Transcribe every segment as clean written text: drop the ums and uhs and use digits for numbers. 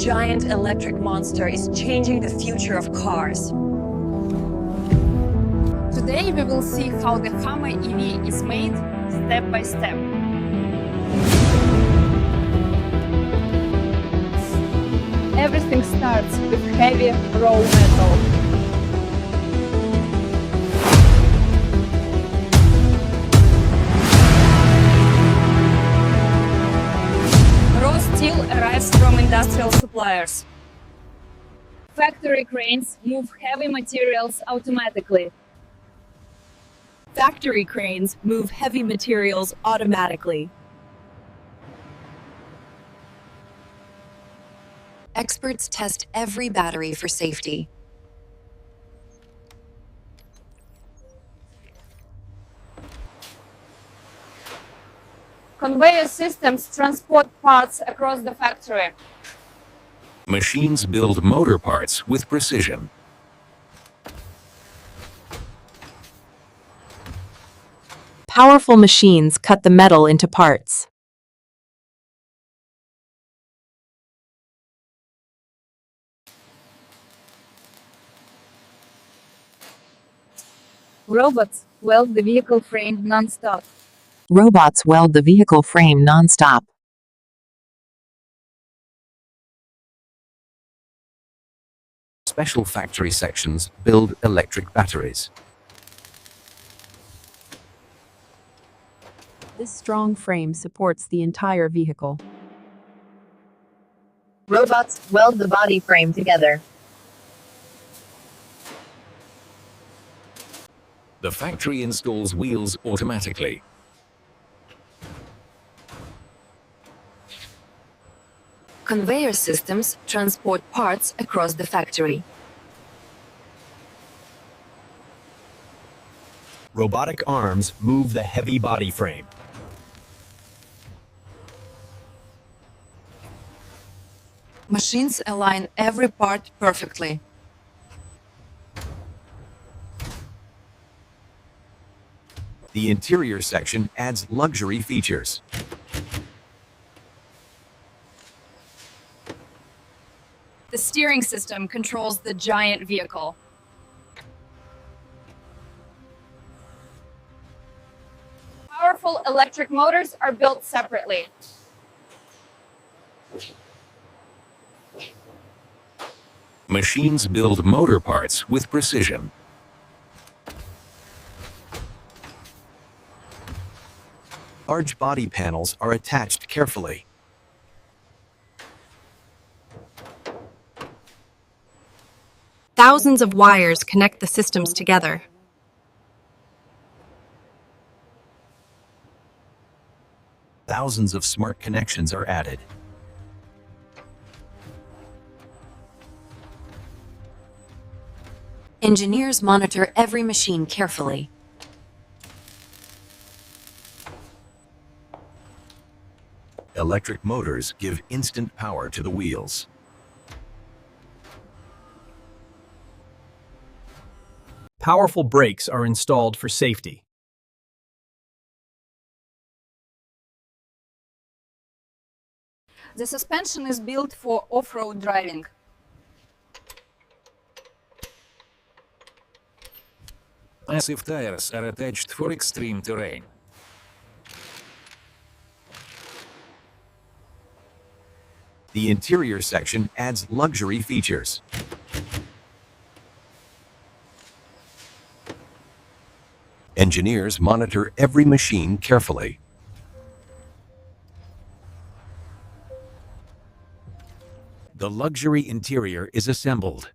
giant electric monster is changing the future of cars. Today we will see how the Hummer EV is made step by step. Everything starts with heavy raw metal. Raw steel arrives from industrial suppliers. Factory cranes move heavy materials automatically. Factory cranes move heavy materials automatically. Experts test every battery for safety. Conveyor systems transport parts across the factory. Machines build motor parts with precision. Powerful machines cut the metal into parts. Robots weld the vehicle frame non-stop. Robots weld the vehicle frame non-stop. Special factory sections build electric batteries. This strong frame supports the entire vehicle. Robots weld the body frame together. The factory installs wheels automatically. Conveyor systems transport parts across the factory. Robotic arms move the heavy body frame. Machines align every part perfectly. The interior section adds luxury features. The steering system controls the giant vehicle. Powerful electric motors are built separately. Machines build motor parts with precision. Large body panels are attached carefully. Thousands of wires connect the systems together. Thousands of smart connections are added. Engineers monitor every machine carefully. Electric motors give instant power to the wheels. Powerful brakes are installed for safety. The suspension is built for off-road driving. Massive tires are attached for extreme terrain. The interior section adds luxury features. Engineers monitor every machine carefully. The luxury interior is assembled.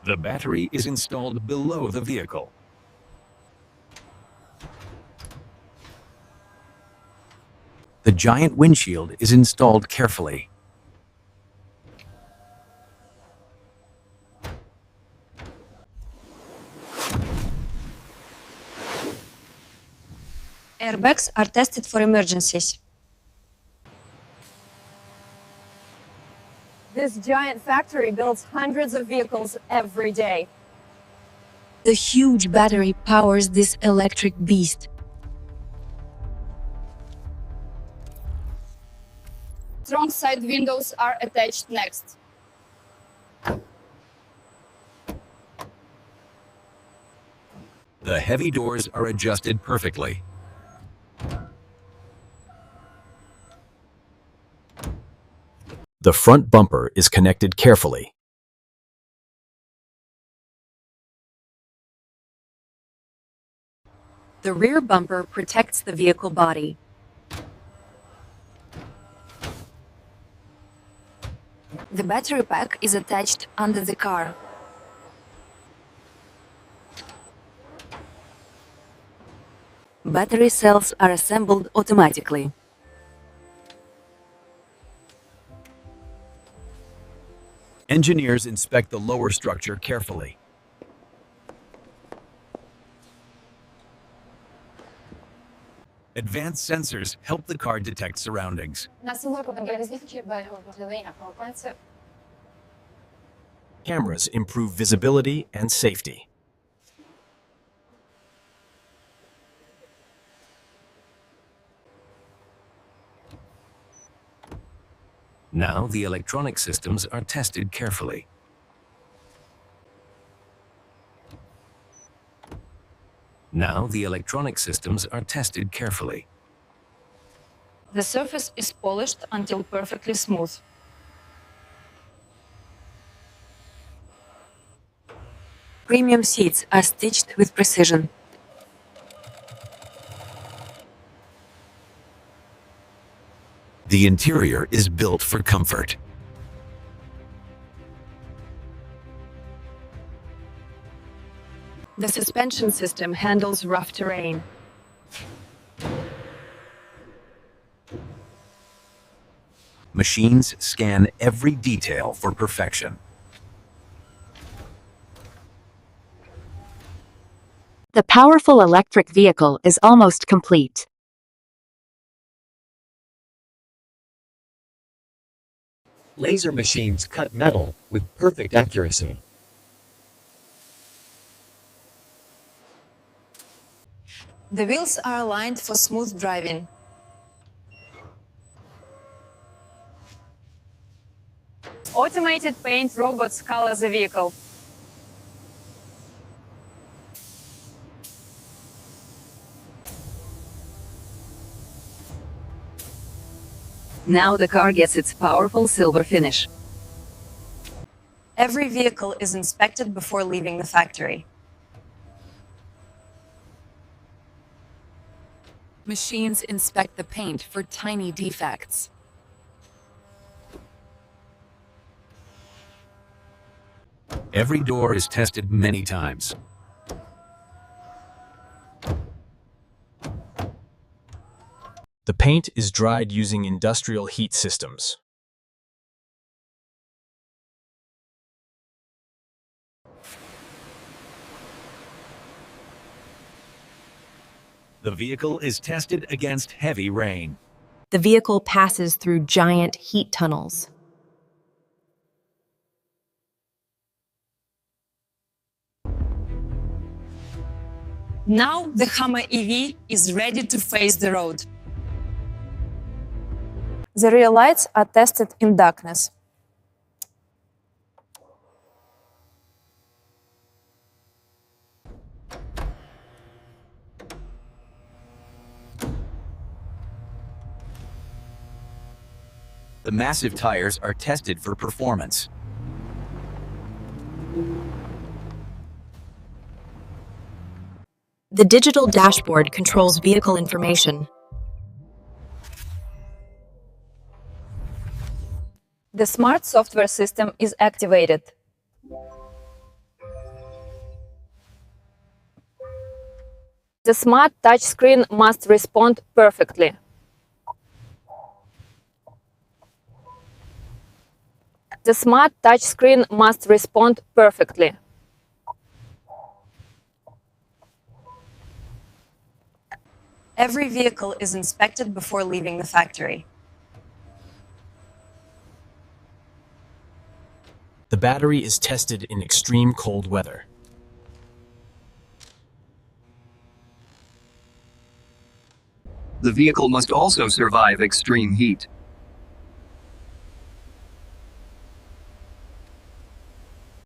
The battery is installed below the vehicle. The giant windshield is installed carefully. Airbags are tested for emergencies. This giant factory builds hundreds of vehicles every day. The huge battery powers this electric beast. Trunk side windows are attached next. The heavy doors are adjusted perfectly. The front bumper is connected carefully. The rear bumper protects the vehicle body. The battery pack is attached under the car. Battery cells are assembled automatically. Engineers inspect the lower structure carefully. Advanced sensors help the car detect surroundings. Cameras improve visibility and safety. Now the electronic systems are tested carefully. Now the electronic systems are tested carefully. The surface is polished until perfectly smooth. Premium seats are stitched with precision. The interior is built for comfort. The suspension system handles rough terrain. Machines scan every detail for perfection. The powerful electric vehicle is almost complete. Laser machines cut metal with perfect accuracy. The wheels are aligned for smooth driving. Automated paint robots color the vehicle. Now the car gets its powerful silver finish. Every vehicle is inspected before leaving the factory. Machines inspect the paint for tiny defects. Every door is tested many times. The paint is dried using industrial heat systems. The vehicle is tested against heavy rain. The vehicle passes through giant heat tunnels. Now the Hummer EV is ready to face the road. The rear lights are tested in darkness. The massive tires are tested for performance. The digital dashboard controls vehicle information. The smart software system is activated. The smart touchscreen must respond perfectly. The smart touchscreen must respond perfectly. Every vehicle is inspected before leaving the factory. The battery is tested in extreme cold weather. The vehicle must also survive extreme heat.